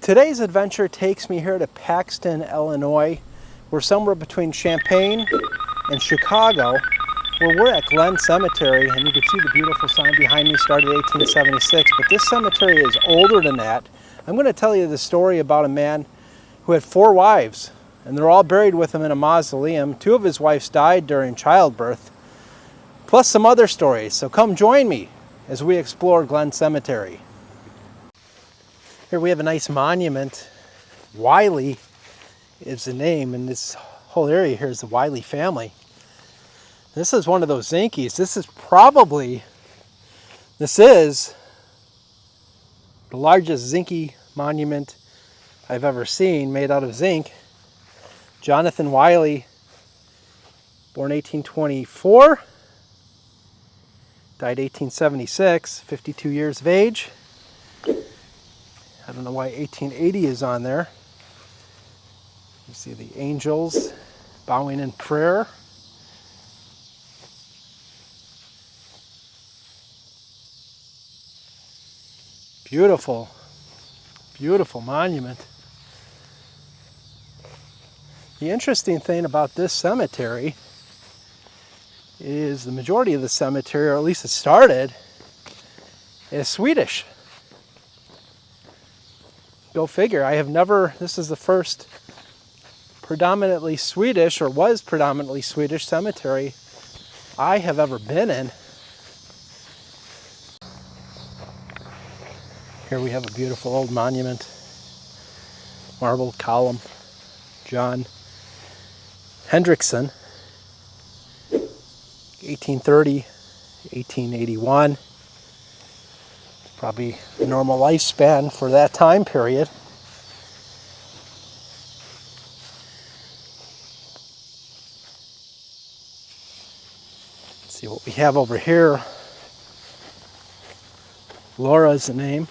Today's adventure takes me here to Paxton, Illinois. We're somewhere between Champaign and Chicago, where we're at Glen Cemetery, and you can see the beautiful sign behind me, started 1876, but this cemetery is older than that. I'm going to tell you the story about a man who had 4 wives, and they're all buried with him in a mausoleum. 2 of his wives died during childbirth, plus some other stories. So come join me as we explore Glen Cemetery. Here we have a nice monument. Wiley is the name, and this whole area here is the Wiley family. This is one of those zinkies. This is the largest zinky monument I've ever seen, made out of zinc. Jonathan Wiley, born 1824, died 1876, 52 years of age. I don't know why 1880 is on there. You see the angels bowing in prayer. Beautiful, beautiful monument. The interesting thing about this cemetery is the majority of the cemetery, or at least it started, is Swedish. Go figure. This is the first predominantly Swedish, or was predominantly Swedish cemetery I have ever been in. Here we have a beautiful old monument, marble column, John Hendrickson, 1830, 1881. Probably a normal lifespan for that time period. Let's see what we have over here. Laura is the name.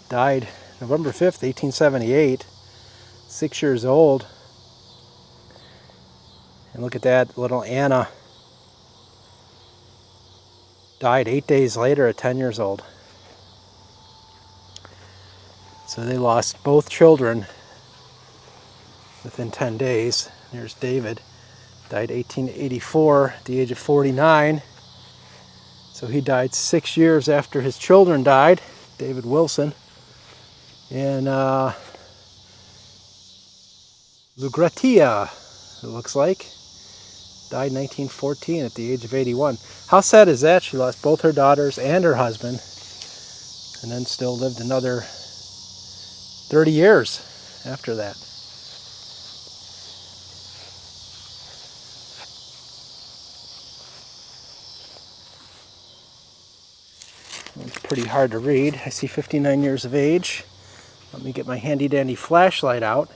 Died November 5th, 1878. 6 years old. And look at that, little Anna. Died 8 days later at 10 years old. So they lost both children within 10 days. Here's David. Died 1884 at the age of 49. So he died 6 years after his children died. David Wilson. And Lucretia, it looks like. Died in 1914 at the age of 81. How sad is that? She lost both her daughters and her husband, and then still lived another 30 years after that. It's pretty hard to read. I see 59 years of age. Let me get my handy dandy flashlight out.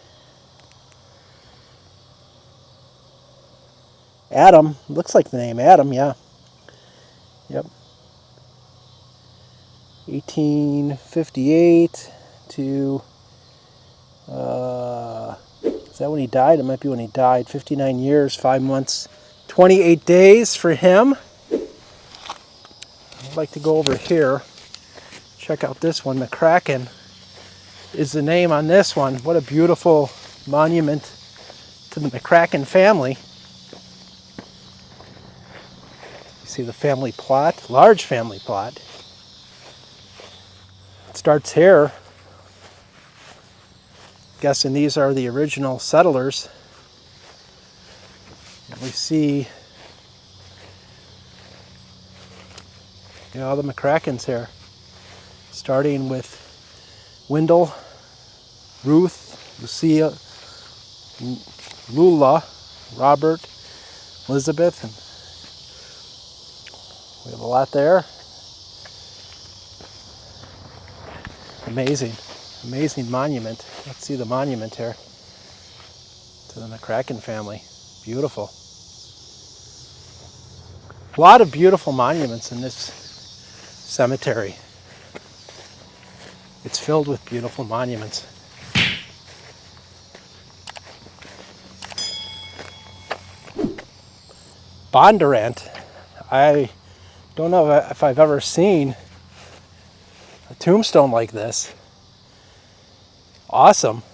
Adam, looks like the name Adam, yeah. Yep. 1858 to, is that when he died? It might be when he died. 59 years, 5 months, 28 days for him. I'd like to go over here, check out this one. McCracken is the name on this one. What a beautiful monument to the McCracken family. See the family plot, large family plot. It starts here. Guessing these are the original settlers. And we see all the McCrackens here. Starting with Wendell, Ruth, Lucia, Lula, Robert, Elizabeth, and we have a lot there. Amazing, amazing monument. Let's see the monument here to the McCracken family. Beautiful. A lot of beautiful monuments in this cemetery. It's filled with beautiful monuments. Bondurant. I don't know if I've ever seen a tombstone like this. Awesome.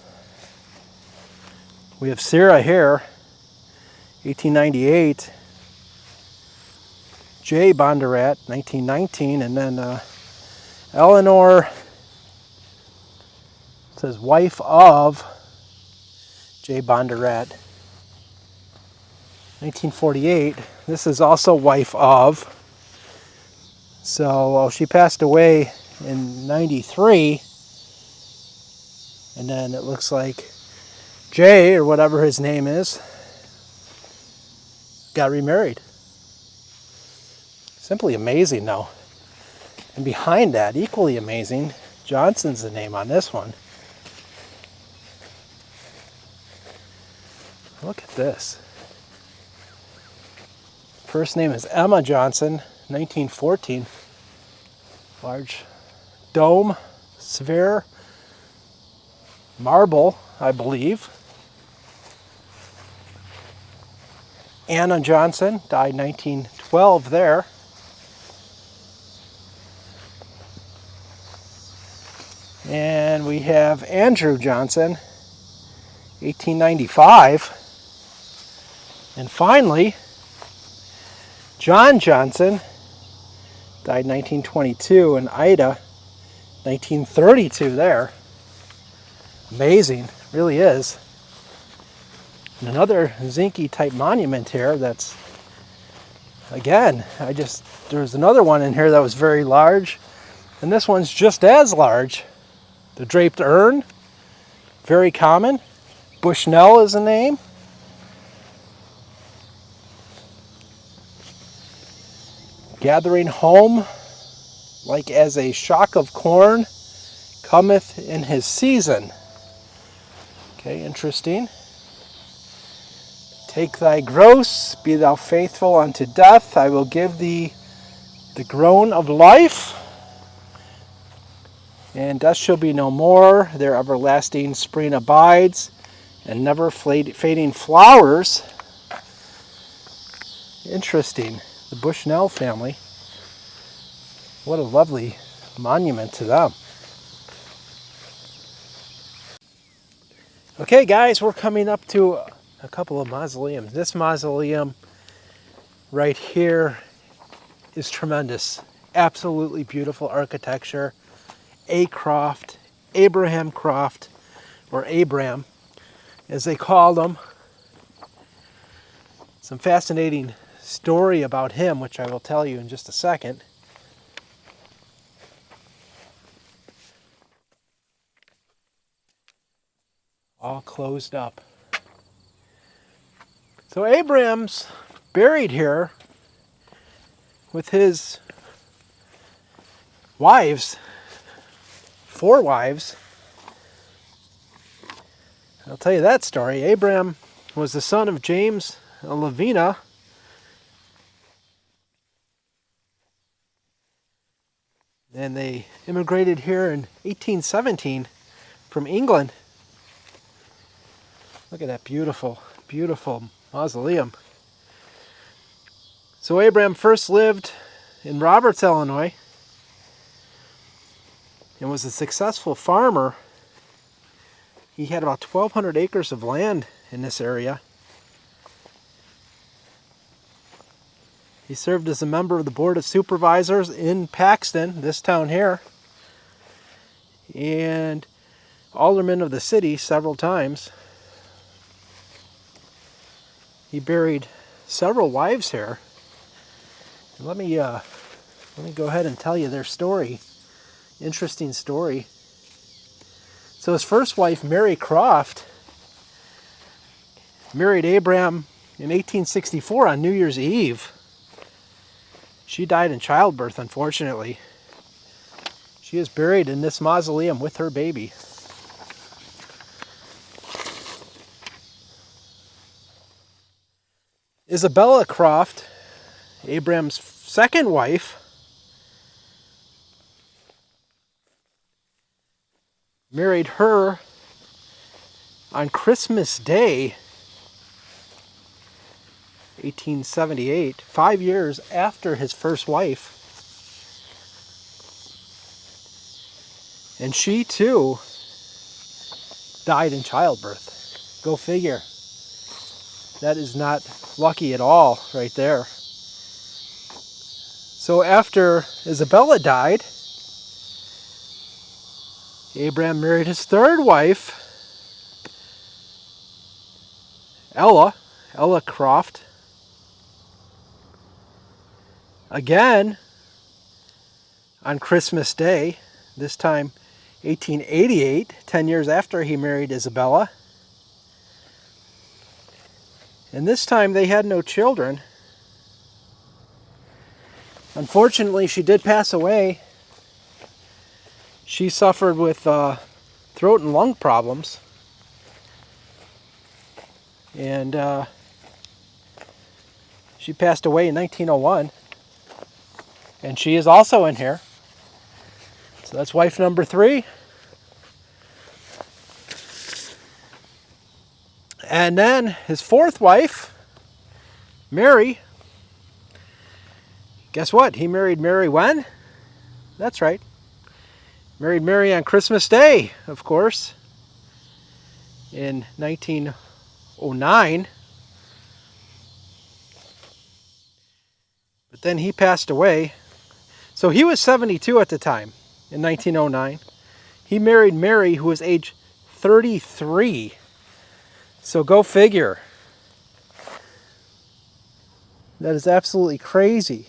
We have Sarah here, 1898. J. Bondurant, 1919. And then Eleanor says wife of J. Bondurant, 1948. This is also wife of. So she passed away in 93. And then it looks like Jay, or whatever his name is, got remarried. Simply amazing, though. And behind that, equally amazing, Johnson's the name on this one. Look at this. First name is Emma Johnson, 1914. Large dome, sphere, marble, I believe. Anna Johnson died 1912 there. And we have Andrew Johnson, 1895. And finally, John Johnson died 1922, and Ida, 1932 there. Amazing, really is. And another Zinke type monument here that's, again, there's another one in here that was very large, and this one's just as large. The draped urn, very common. Bushnell is the name. Gathering home, like as a shock of corn, cometh in his season. Okay, interesting. Take thy gross, be thou faithful unto death. I will give thee the groan of life, and death shall be no more. Their everlasting spring abides, and never fading flowers. Interesting. The Bushnell family. What a lovely monument to them. Okay, guys, we're coming up to a couple of mausoleums. This mausoleum right here is tremendous. Absolutely beautiful architecture. Abraham Croft, or Abram, as they called him. Some fascinating story about him, which I will tell you in just a second. All closed up. So Abram's buried here with his wives, 4 wives. I'll tell you that story. Abram was the son of James and Lavina. And they immigrated here in 1817 from England. Look at that beautiful, beautiful mausoleum. So Abram first lived in Roberts, Illinois, and was a successful farmer. He had about 1,200 acres of land in this area. He served as a member of the Board of Supervisors in Paxton, this town here, and alderman of the city several times. He buried several wives here. Let me go ahead and tell you their story. Interesting story. So his first wife, Mary Croft, married Abram in 1864 on New Year's Eve. She died in childbirth, unfortunately. She is buried in this mausoleum with her baby. Isabella Croft, Abram's second wife, married her on Christmas Day, 1878, 5 years after his first wife. And she too died in childbirth. Go figure. That is not lucky at all right there. So after Isabella died, Abram married his third wife, Ella Croft. Again, on Christmas Day, this time 1888, 10 years after he married Isabella. And this time they had no children. Unfortunately, she did pass away. She suffered with throat and lung problems. And she passed away in 1901. And she is also in here. So that's wife number 3. And then his fourth wife, Mary. Guess what? He married Mary when? That's right. Married Mary on Christmas Day, of course, in 1909. But then he passed away. So he was 72 at the time, in 1909. He married Mary, who was age 33. So go figure. That is absolutely crazy.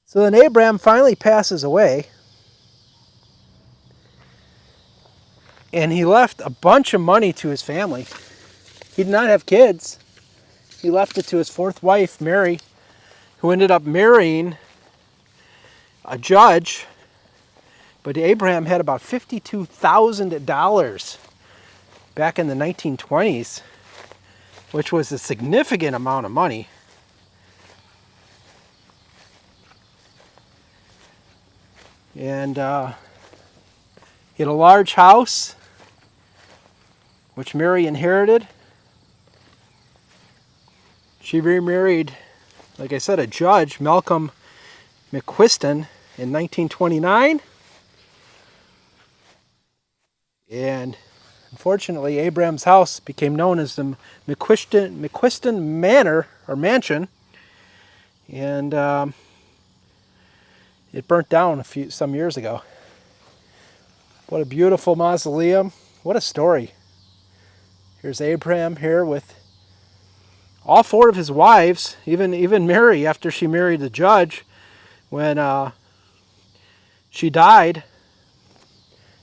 So then Abram finally passes away. And he left a bunch of money to his family. He did not have kids. He left it to his fourth wife, Mary, who ended up marrying a judge. But Abraham had about $52,000 back in the 1920s, which was a significant amount of money. And he had a large house, which Mary inherited. She remarried, like I said, a judge, Malcolm McQuiston, in 1929. And unfortunately, Abraham's house became known as the McQuiston Manor, or Mansion. And it burnt down some years ago. What a beautiful mausoleum. What a story. Here's Abraham here with all 4 of his wives, even Mary, after she married the judge. When she died,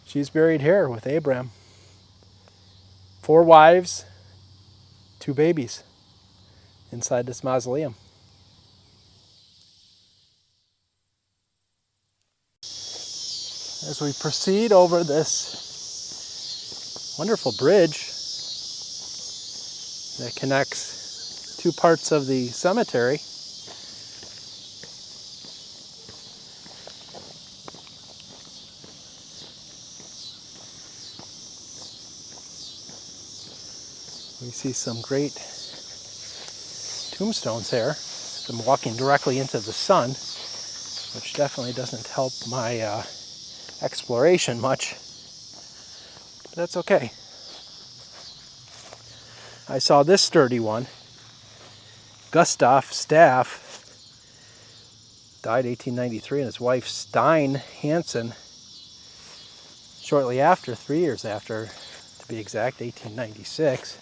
she's buried here with Abraham. 4 wives, 2 babies inside this mausoleum. As we proceed over this wonderful bridge that connects 2 parts of the cemetery, we see some great tombstones here. I'm walking directly into the sun, which definitely doesn't help my exploration much, but that's okay. I saw this sturdy one. Gustav Staff died 1893, and his wife Stein Hansen shortly after, 3 years after, to be exact, 1896.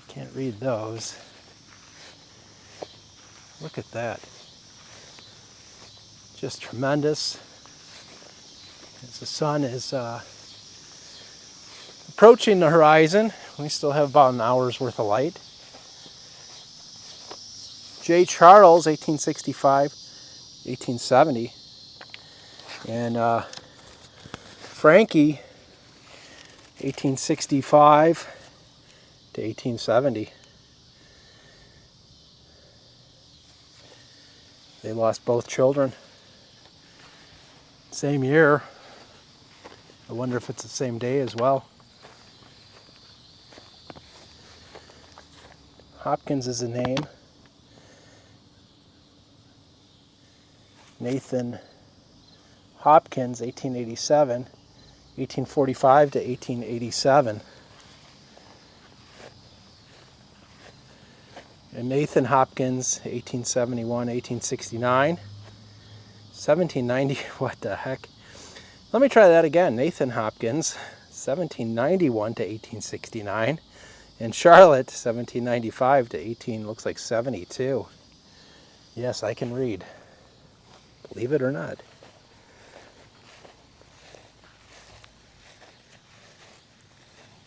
Can't read those. Look at that. Just tremendous. As the sun is approaching the horizon, we still have about an hour's worth of light. J. Charles, 1865, 1870. And Frankie, 1865 to 1870. They lost both children. Same year. I wonder if it's the same day as well. Hopkins is a name. Nathan Hopkins, 1887, 1845 to 1887. And Nathan Hopkins, 1871, 1869, 1790, what the heck? Let me try that again. Nathan Hopkins, 1791 to 1869, and Charlotte, 1795 to 72. Yes, I can read. Believe it or not.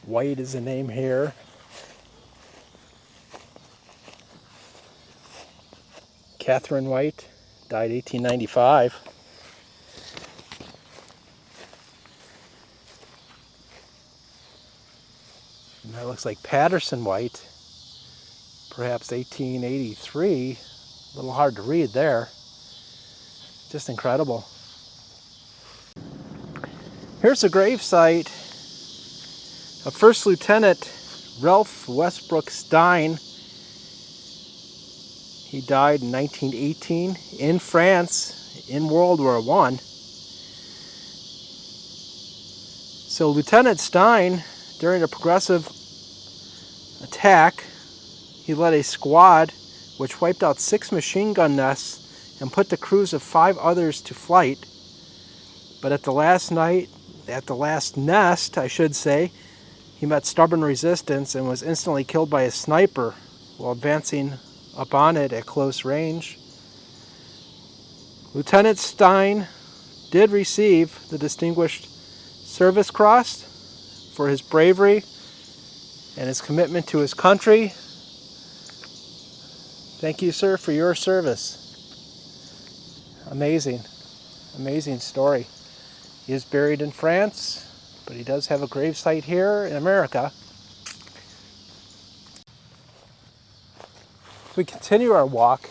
White is the name here. Catherine White, died 1895. And that looks like Patterson White, perhaps 1883. A little hard to read there. Just incredible. Here's a grave site of First Lieutenant Ralph Westbrook Stein. He died in 1918 in France in World War I. So Lieutenant Stein, during a progressive attack, he led a squad which wiped out 6 machine gun nests and put the crews of 5 others to flight. But at the last nest, I should say, he met stubborn resistance and was instantly killed by a sniper while advancing up on it at close range. Lieutenant Stein did receive the Distinguished Service Cross for his bravery and his commitment to his country. Thank you, sir, for your service. Amazing, amazing story. He is buried in France, but he does have a grave site here in America. We continue our walk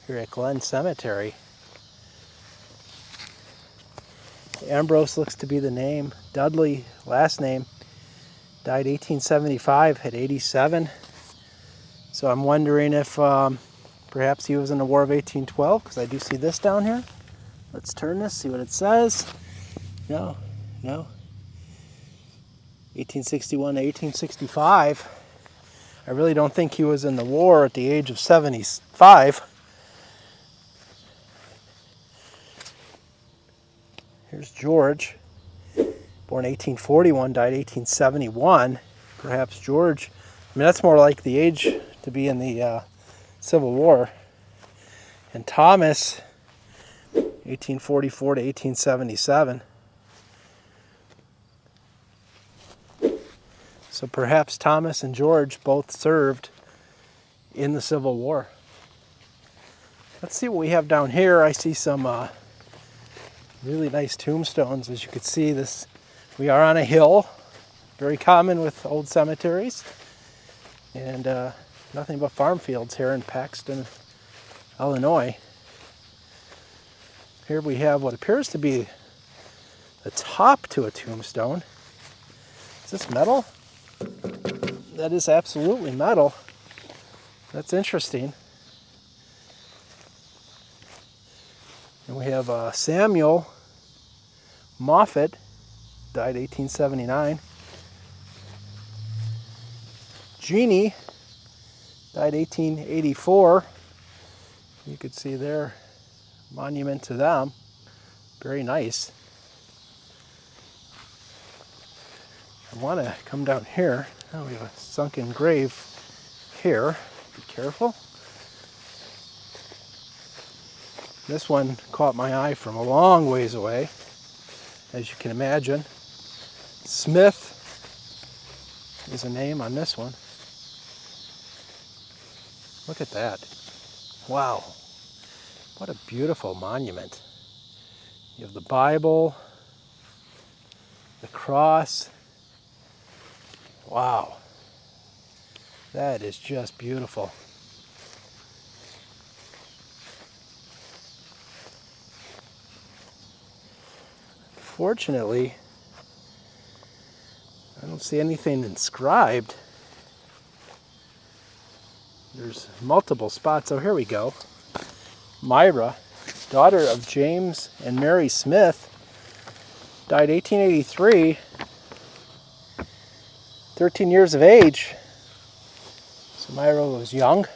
here at Glen Cemetery. Ambrose looks to be the name. Dudley, last name, died 1875 at 87. So I'm wondering if perhaps he was in the War of 1812, because I do see this down here. Let's turn this, see what it says. No. 1861 to 1865. I really don't think he was in the war at the age of 75. Here's George, born 1841, died 1871. Perhaps George, I mean, that's more like the age to be in the Civil War. And Thomas, 1844 to 1877. So perhaps Thomas and George both served in the Civil War. Let's see what we have down here. I see some really nice tombstones. As you can see, we are on a hill, very common with old cemeteries, and nothing but farm fields here in Paxton, Illinois. Here we have what appears to be the top to a tombstone. Is this metal? That is absolutely metal. That's interesting. And we have Samuel Moffat, died 1879. Jeannie, died 1884. You could see their monument to them. Very nice. I want to come down here. Oh, we have a sunken grave here. Be careful. This one caught my eye from a long ways away, as you can imagine. Smith is a name on this one. Look at that. Wow. What a beautiful monument. You have the Bible, the cross. Wow. That is just beautiful. Fortunately, I don't see anything inscribed. There's multiple spots. Oh, here we go. Myra, daughter of James and Mary Smith, died 1883, 13 years of age. So Myra was young.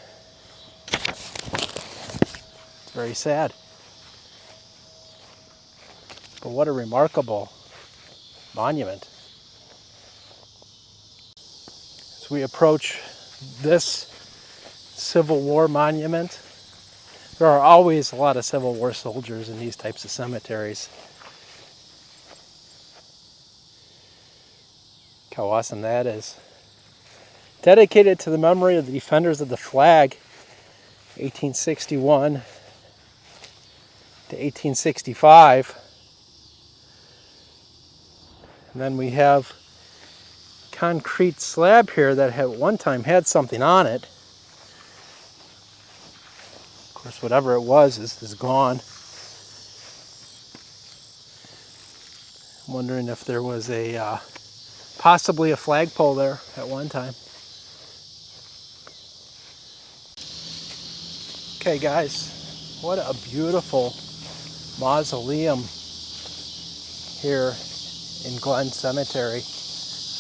It's very sad. But what a remarkable monument. As we approach this Civil War monument, there are always a lot of Civil War soldiers in these types of cemeteries. Look how awesome that is. Dedicated to the memory of the defenders of the flag, 1861 to 1865. And then we have concrete slab here that at one time had something on it. Of course, whatever it was is gone. I'm wondering if there was a possibly a flagpole there at one time. Okay guys, what a beautiful mausoleum here in Glen Cemetery.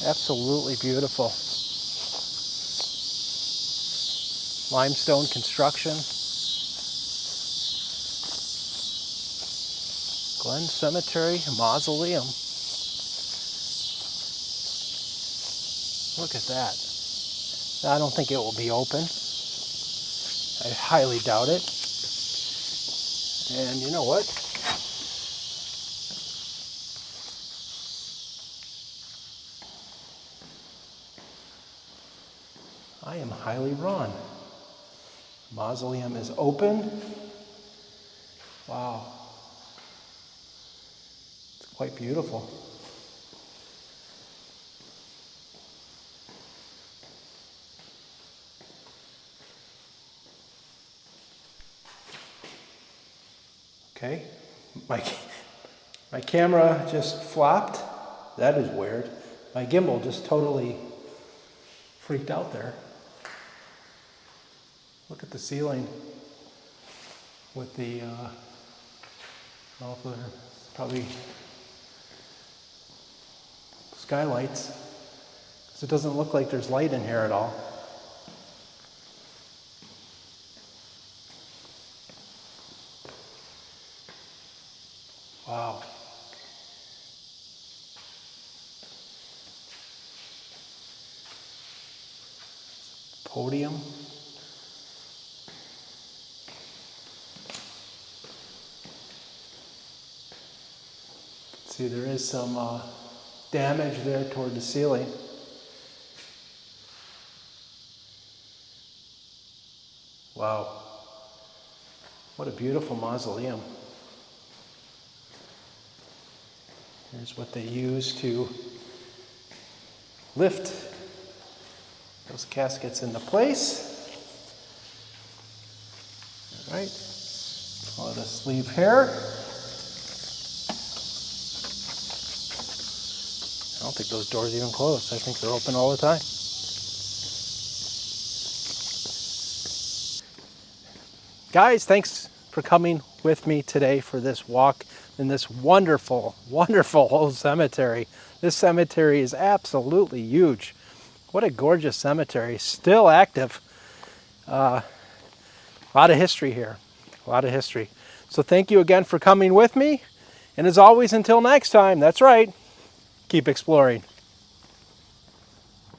Absolutely beautiful. Limestone construction. Glen Cemetery Mausoleum. Look at that. I don't think it will be open. I highly doubt it. And you know what? I am highly wrong. The mausoleum is open. Wow. It's quite beautiful. Okay, my camera just flopped. That is weird. My gimbal just totally freaked out there. Look at the ceiling with the, probably skylights, because it doesn't look like there's light in here at all. Wow. Podium. See, there is some damage there toward the ceiling. Wow. What a beautiful mausoleum. Here's what they use to lift those caskets into place. All right, let us leave here. I don't think those doors even close. I think they're open all the time. Guys, thanks for coming with me today for this walk in this wonderful, wonderful old cemetery. This cemetery is absolutely huge. What a gorgeous cemetery, still active. A lot of history here, a lot of history. So thank you again for coming with me. And as always, until next time, that's right, keep exploring.